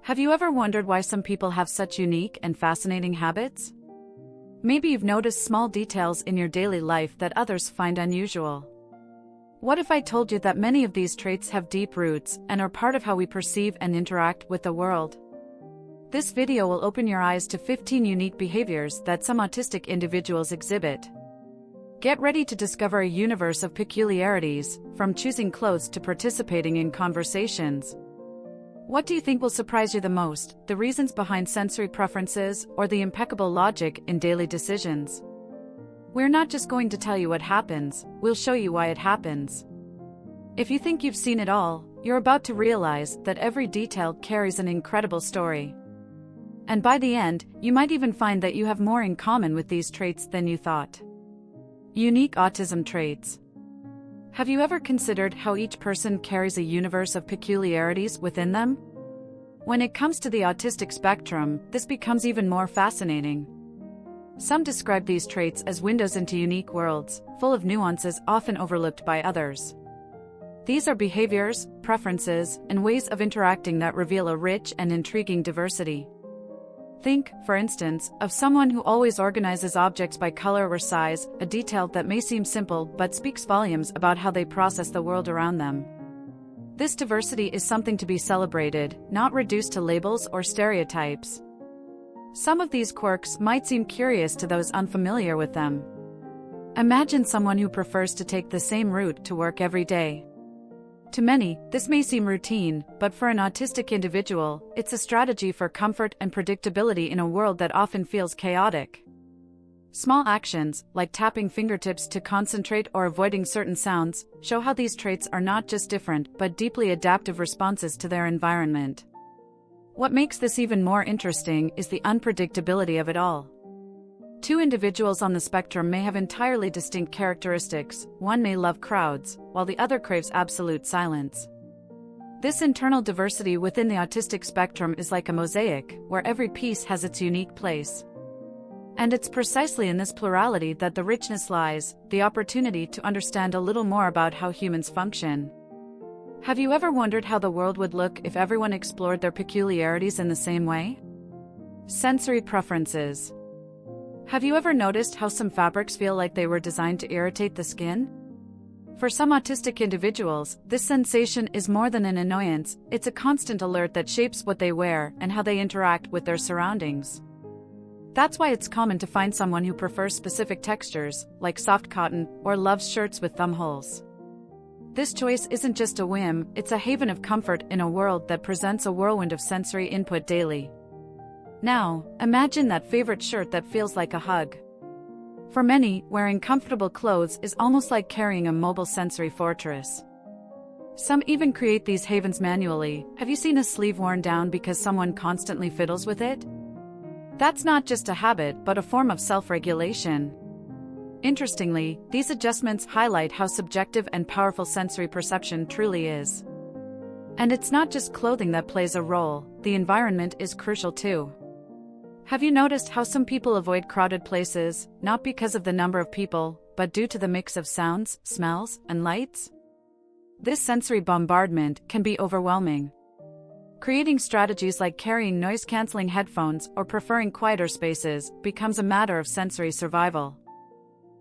Have you ever wondered why some people have such unique and fascinating habits? Maybe you've noticed small details in your daily life that others find unusual. What if I told you that many of these traits have deep roots and are part of how we perceive and interact with the world? This video will open your eyes to 15 unique behaviors that some autistic individuals exhibit. Get ready to discover a universe of peculiarities, from choosing clothes to participating in conversations. What do you think will surprise you the most, the reasons behind sensory preferences or the impeccable logic in daily decisions? We're not just going to tell you what happens, we'll show you why it happens. If you think you've seen it all, you're about to realize that every detail carries an incredible story. And by the end, you might even find that you have more in common with these traits than you thought. Unique autism traits. Have you ever considered how each person carries a universe of peculiarities within them? When it comes to the autistic spectrum, this becomes even more fascinating. Some describe these traits as windows into unique worlds, full of nuances often overlooked by others. These are behaviors, preferences, and ways of interacting that reveal a rich and intriguing diversity. Think, for instance, of someone who always organizes objects by color or size, a detail that may seem simple but speaks volumes about how they process the world around them. This diversity is something to be celebrated, not reduced to labels or stereotypes. Some of these quirks might seem curious to those unfamiliar with them. Imagine someone who prefers to take the same route to work every day. To many, this may seem routine, but for an autistic individual, it's a strategy for comfort and predictability in a world that often feels chaotic. Small actions, like tapping fingertips to concentrate or avoiding certain sounds, show how these traits are not just different but deeply adaptive responses to their environment. What makes this even more interesting is the unpredictability of it all. Two individuals on the spectrum may have entirely distinct characteristics. One may love crowds, while the other craves absolute silence. This internal diversity within the autistic spectrum is like a mosaic, where every piece has its unique place. And it's precisely in this plurality that the richness lies, the opportunity to understand a little more about how humans function. Have you ever wondered how the world would look if everyone explored their peculiarities in the same way? Sensory preferences. Have you ever noticed how some fabrics feel like they were designed to irritate the skin? For some autistic individuals, this sensation is more than an annoyance, it's a constant alert that shapes what they wear and how they interact with their surroundings. That's why it's common to find someone who prefers specific textures, like soft cotton, or loves shirts with thumb holes. This choice isn't just a whim, it's a haven of comfort in a world that presents a whirlwind of sensory input daily. Now, imagine that favorite shirt that feels like a hug. For many, wearing comfortable clothes is almost like carrying a mobile sensory fortress. Some even create these havens manually. Have you seen a sleeve worn down because someone constantly fiddles with it? That's not just a habit but a form of self-regulation. Interestingly, these adjustments highlight how subjective and powerful sensory perception truly is. And it's not just clothing that plays a role, the environment is crucial too. Have you noticed how some people avoid crowded places, not because of the number of people, but due to the mix of sounds, smells, and lights? This sensory bombardment can be overwhelming. Creating strategies like carrying noise-canceling headphones or preferring quieter spaces becomes a matter of sensory survival.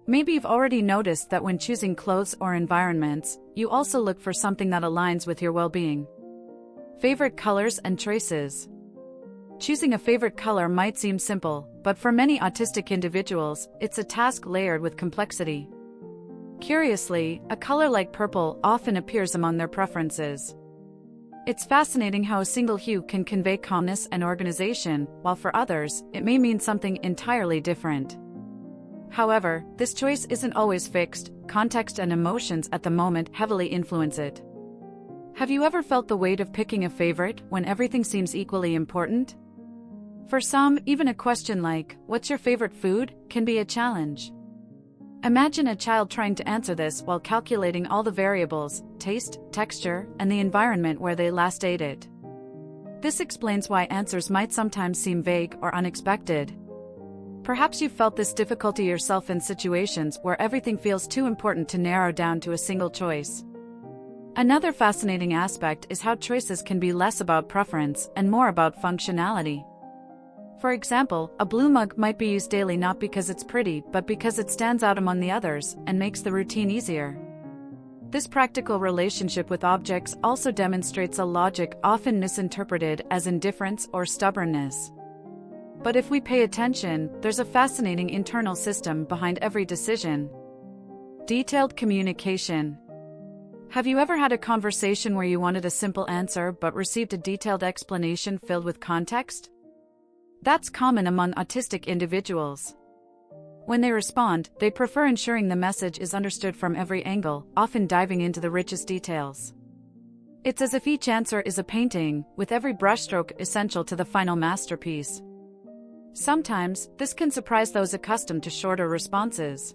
Maybe you've already noticed that when choosing clothes or environments, you also look for something that aligns with your well-being. Favorite colors and choices. Choosing a favorite color might seem simple, but for many autistic individuals, it's a task layered with complexity. Curiously, a color like purple often appears among their preferences. It's fascinating how a single hue can convey calmness and organization, while for others, it may mean something entirely different. However, this choice isn't always fixed. Context and emotions at the moment heavily influence it. Have you ever felt the weight of picking a favorite when everything seems equally important? For some, even a question like, "What's your favorite food?" can be a challenge. Imagine a child trying to answer this while calculating all the variables, taste, texture, and the environment where they last ate it. This explains why answers might sometimes seem vague or unexpected. Perhaps you've felt this difficulty yourself in situations where everything feels too important to narrow down to a single choice. Another fascinating aspect is how choices can be less about preference and more about functionality. For example, a blue mug might be used daily not because it's pretty but because it stands out among the others and makes the routine easier. This practical relationship with objects also demonstrates a logic often misinterpreted as indifference or stubbornness. But if we pay attention, there's a fascinating internal system behind every decision. Detailed communication. Have you ever had a conversation where you wanted a simple answer but received a detailed explanation filled with context? That's common among autistic individuals. When they respond, they prefer ensuring the message is understood from every angle, often diving into the richest details. It's as if each answer is a painting, with every brushstroke essential to the final masterpiece. Sometimes, this can surprise those accustomed to shorter responses.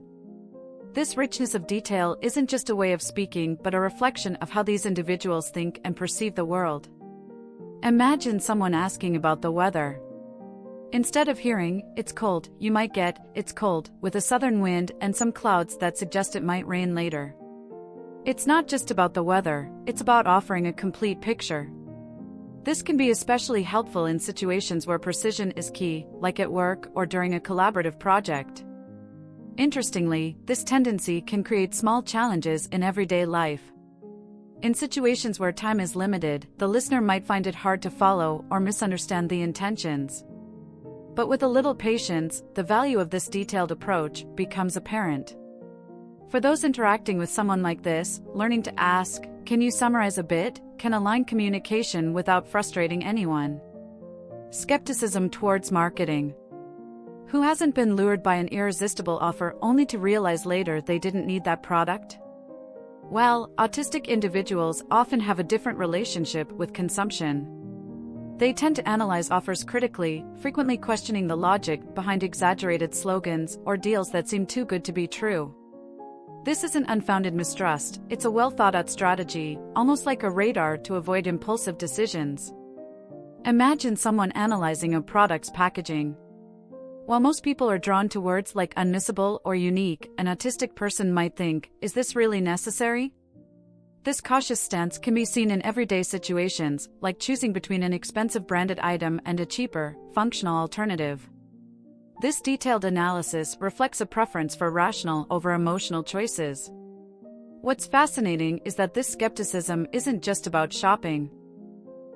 This richness of detail isn't just a way of speaking but a reflection of how these individuals think and perceive the world. Imagine someone asking about the weather. Instead of hearing, "It's cold," you might get, "It's cold," with a southern wind and some clouds that suggest it might rain later. It's not just about the weather, it's about offering a complete picture. This can be especially helpful in situations where precision is key, like at work or during a collaborative project. Interestingly, this tendency can create small challenges in everyday life. In situations where time is limited, the listener might find it hard to follow or misunderstand the intentions. But with a little patience, the value of this detailed approach becomes apparent. For those interacting with someone like this, learning to ask, "Can you summarize a bit?" can align communication without frustrating anyone. Skepticism towards marketing. Who hasn't been lured by an irresistible offer only to realize later they didn't need that product? Well, autistic individuals often have a different relationship with consumption. They tend to analyze offers critically, frequently questioning the logic behind exaggerated slogans or deals that seem too good to be true. This isn't unfounded mistrust, it's a well-thought-out strategy, almost like a radar to avoid impulsive decisions. Imagine someone analyzing a product's packaging. While most people are drawn to words like unmissable or unique, an autistic person might think, "Is this really necessary?" This cautious stance can be seen in everyday situations, like choosing between an expensive branded item and a cheaper, functional alternative. This detailed analysis reflects a preference for rational over emotional choices. What's fascinating is that this skepticism isn't just about shopping.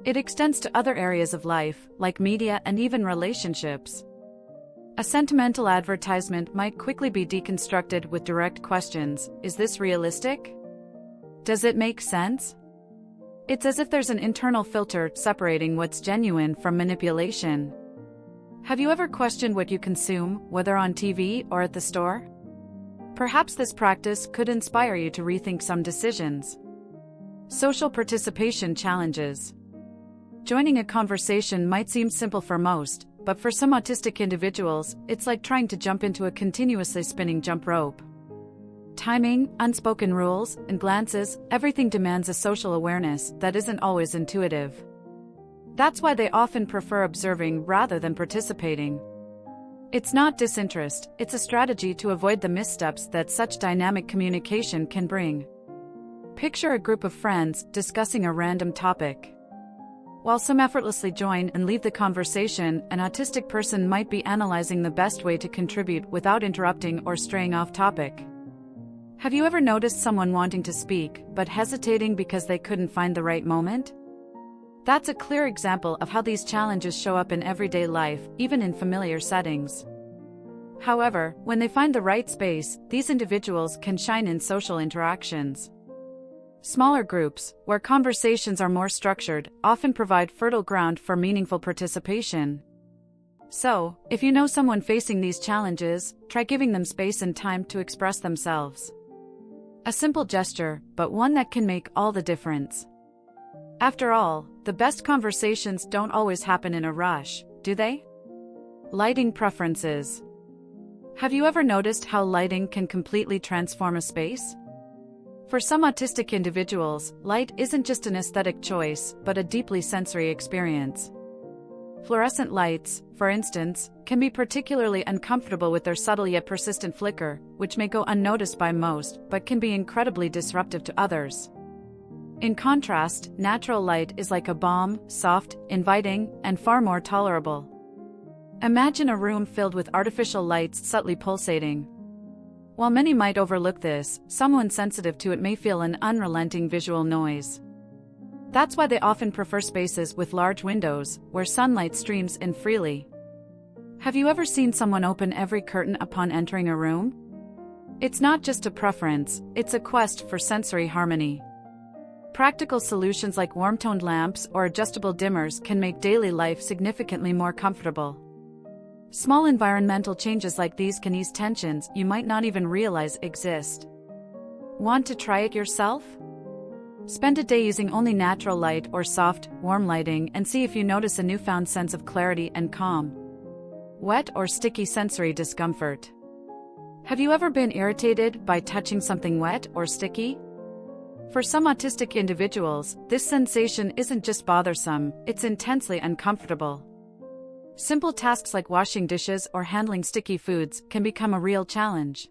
It extends to other areas of life, like media and even relationships. A sentimental advertisement might quickly be deconstructed with direct questions: "Is this realistic? Does it make sense?" It's as if there's an internal filter separating what's genuine from manipulation. Have you ever questioned what you consume, whether on TV or at the store? Perhaps this practice could inspire you to rethink some decisions. Social participation challenges. Joining a conversation might seem simple for most, but for some autistic individuals, it's like trying to jump into a continuously spinning jump rope. Timing, unspoken rules, and glances, everything demands a social awareness that isn't always intuitive. That's why they often prefer observing rather than participating. It's not disinterest, it's a strategy to avoid the missteps that such dynamic communication can bring. Picture a group of friends discussing a random topic. While some effortlessly join and leave the conversation, an autistic person might be analyzing the best way to contribute without interrupting or straying off topic. Have you ever noticed someone wanting to speak, but hesitating because they couldn't find the right moment? That's a clear example of how these challenges show up in everyday life, even in familiar settings. However, when they find the right space, these individuals can shine in social interactions. Smaller groups, where conversations are more structured, often provide fertile ground for meaningful participation. So, if you know someone facing these challenges, try giving them space and time to express themselves. A simple gesture, but one that can make all the difference. After all, the best conversations don't always happen in a rush, do they? Lighting preferences. Have you ever noticed how lighting can completely transform a space? For some autistic individuals, light isn't just an aesthetic choice, but a deeply sensory experience. Fluorescent lights, for instance, can be particularly uncomfortable with their subtle yet persistent flicker, which may go unnoticed by most, but can be incredibly disruptive to others. In contrast, natural light is like a balm, soft, inviting, and far more tolerable. Imagine a room filled with artificial lights subtly pulsating. While many might overlook this, someone sensitive to it may feel an unrelenting visual noise. That's why they often prefer spaces with large windows, where sunlight streams in freely. Have you ever seen someone open every curtain upon entering a room? It's not just a preference, it's a quest for sensory harmony. Practical solutions like warm-toned lamps or adjustable dimmers can make daily life significantly more comfortable. Small environmental changes like these can ease tensions you might not even realize exist. Want to try it yourself? Spend a day using only natural light or soft, warm lighting and see if you notice a newfound sense of clarity and calm. Wet or sticky sensory discomfort. Have you ever been irritated by touching something wet or sticky? For some autistic individuals, this sensation isn't just bothersome, it's intensely uncomfortable. Simple tasks like washing dishes or handling sticky foods can become a real challenge.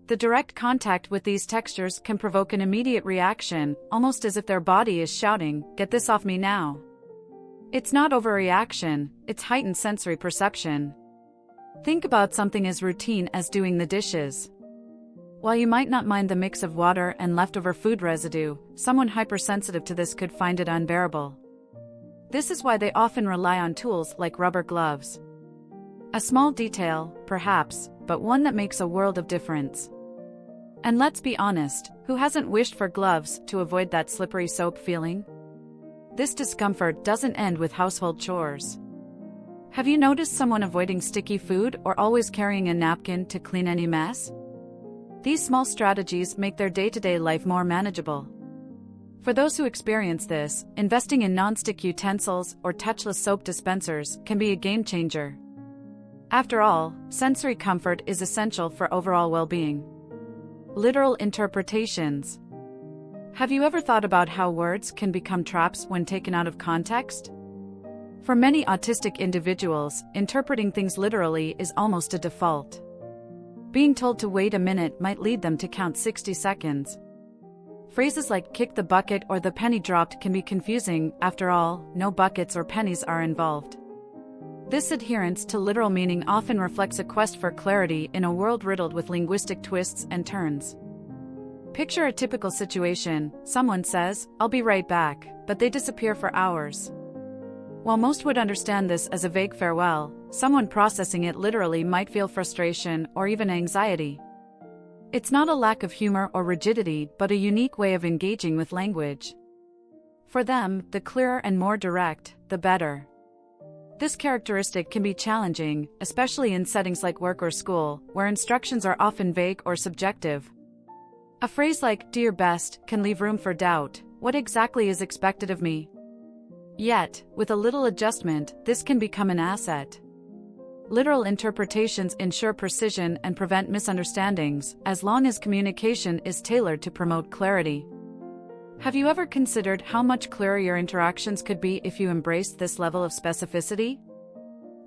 The direct contact with these textures can provoke an immediate reaction, almost as if their body is shouting, "Get this off me now." It's not overreaction, it's heightened sensory perception. Think about something as routine as doing the dishes. While you might not mind the mix of water and leftover food residue, someone hypersensitive to this could find it unbearable. This is why they often rely on tools like rubber gloves. A small detail, perhaps, but one that makes a world of difference. And let's be honest, who hasn't wished for gloves to avoid that slippery soap feeling? This discomfort doesn't end with household chores. Have you noticed someone avoiding sticky food or always carrying a napkin to clean any mess? These small strategies make their day-to-day life more manageable. For those who experience this, investing in non-stick utensils or touchless soap dispensers can be a game-changer. After all, sensory comfort is essential for overall well-being. Literal interpretations. Have you ever thought about how words can become traps when taken out of context? For many autistic individuals, interpreting things literally is almost a default. Being told to wait a minute might lead them to count 60 seconds. Phrases like "kick the bucket" or "the penny dropped" can be confusing. After all, no buckets or pennies are involved. This adherence to literal meaning often reflects a quest for clarity in a world riddled with linguistic twists and turns. Picture a typical situation: someone says, "I'll be right back," but they disappear for hours. While most would understand this as a vague farewell, someone processing it literally might feel frustration or even anxiety. It's not a lack of humor or rigidity, but a unique way of engaging with language. For them, the clearer and more direct, the better. This characteristic can be challenging, especially in settings like work or school, where instructions are often vague or subjective. A phrase like "do your best" can leave room for doubt. What exactly is expected of me? Yet, with a little adjustment, this can become an asset. Literal interpretations ensure precision and prevent misunderstandings, as long as communication is tailored to promote clarity. Have you ever considered how much clearer your interactions could be if you embraced this level of specificity?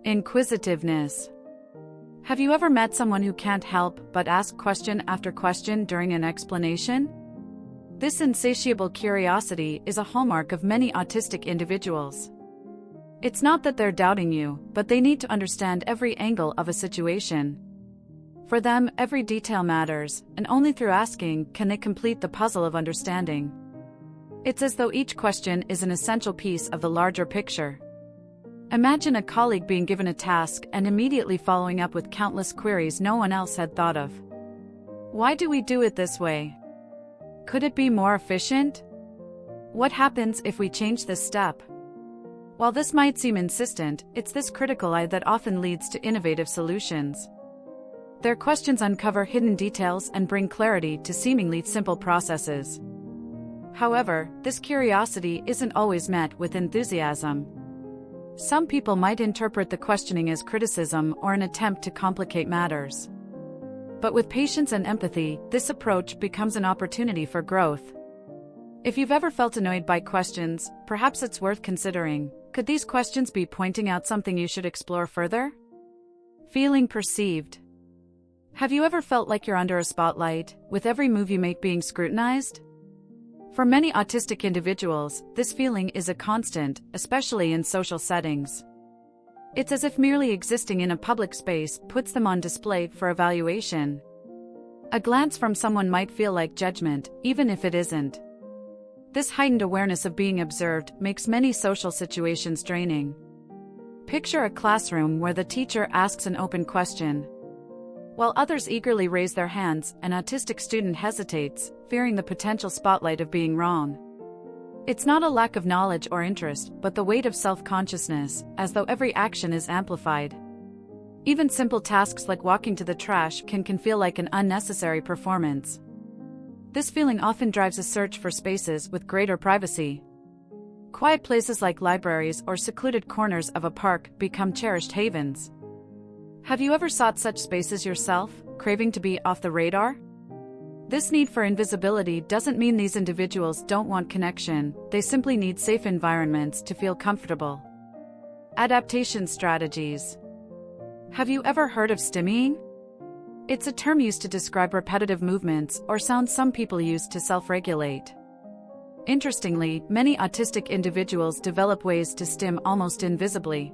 Inquisitiveness. Have you ever met someone who can't help but ask question after question during an explanation? This insatiable curiosity is a hallmark of many autistic individuals. It's not that they're doubting you, but they need to understand every angle of a situation. For them, every detail matters, and only through asking can they complete the puzzle of understanding. It's as though each question is an essential piece of the larger picture. Imagine a colleague being given a task and immediately following up with countless queries no one else had thought of. Why do we do it this way? Could it be more efficient? What happens if we change this step? While this might seem insistent, it's this critical eye that often leads to innovative solutions. Their questions uncover hidden details and bring clarity to seemingly simple processes. However, this curiosity isn't always met with enthusiasm. Some people might interpret the questioning as criticism or an attempt to complicate matters. But with patience and empathy, this approach becomes an opportunity for growth. If you've ever felt annoyed by questions, perhaps it's worth considering. Could these questions be pointing out something you should explore further? Feeling perceived. Have you ever felt like you're under a spotlight, with every move you make being scrutinized? For many autistic individuals, this feeling is a constant, especially in social settings. It's as if merely existing in a public space puts them on display for evaluation. A glance from someone might feel like judgment, even if it isn't. This heightened awareness of being observed makes many social situations draining. Picture a classroom where the teacher asks an open question. While others eagerly raise their hands, an autistic student hesitates, fearing the potential spotlight of being wrong. It's not a lack of knowledge or interest, but the weight of self-consciousness, as though every action is amplified. Even simple tasks like walking to the trash can feel like an unnecessary performance. This feeling often drives a search for spaces with greater privacy. Quiet places like libraries or secluded corners of a park become cherished havens. Have you ever sought such spaces yourself, craving to be off the radar? This need for invisibility doesn't mean these individuals don't want connection, they simply need safe environments to feel comfortable. Adaptation strategies. Have you ever heard of stimmying? It's a term used to describe repetitive movements or sounds some people use to self-regulate. Interestingly, many autistic individuals develop ways to stim almost invisibly.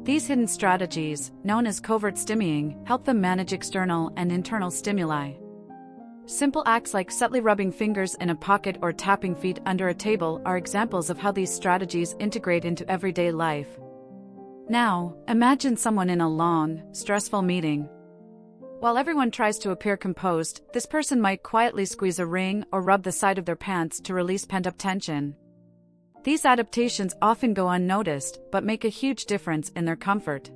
These hidden strategies, known as covert stimmying, help them manage external and internal stimuli. Simple acts like subtly rubbing fingers in a pocket or tapping feet under a table are examples of how these strategies integrate into everyday life. Now, imagine someone in a long, stressful meeting. While everyone tries to appear composed, this person might quietly squeeze a ring or rub the side of their pants to release pent-up tension. These adaptations often go unnoticed, but make a huge difference in their comfort.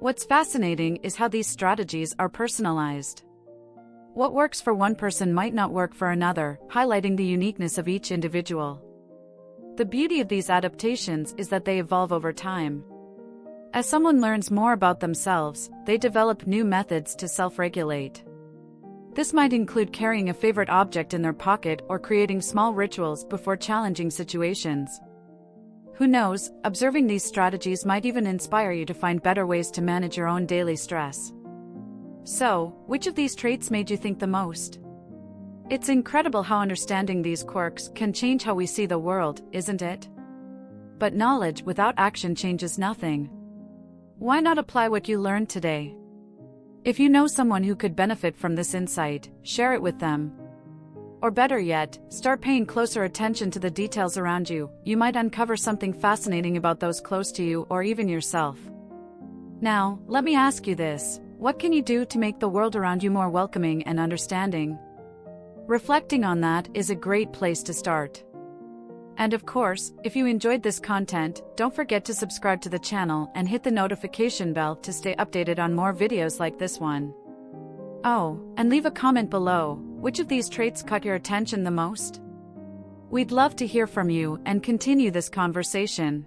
What's fascinating is how these strategies are personalized. What works for one person might not work for another, highlighting the uniqueness of each individual. The beauty of these adaptations is that they evolve over time. As someone learns more about themselves, they develop new methods to self-regulate. This might include carrying a favorite object in their pocket or creating small rituals before challenging situations. Who knows, observing these strategies might even inspire you to find better ways to manage your own daily stress. So, which of these traits made you think the most? It's incredible how understanding these quirks can change how we see the world, isn't it? But knowledge without action changes nothing. Why not apply what you learned today? If you know someone who could benefit from this insight, share it with them. Or better yet, start paying closer attention to the details around you. You might uncover something fascinating about those close to you or even yourself. Now, let me ask you this: what can you do to make the world around you more welcoming and understanding? Reflecting on that is a great place to start. And of course, if you enjoyed this content, don't forget to subscribe to the channel and hit the notification bell to stay updated on more videos like this one. Oh, and leave a comment below, which of these traits caught your attention the most? We'd love to hear from you and continue this conversation.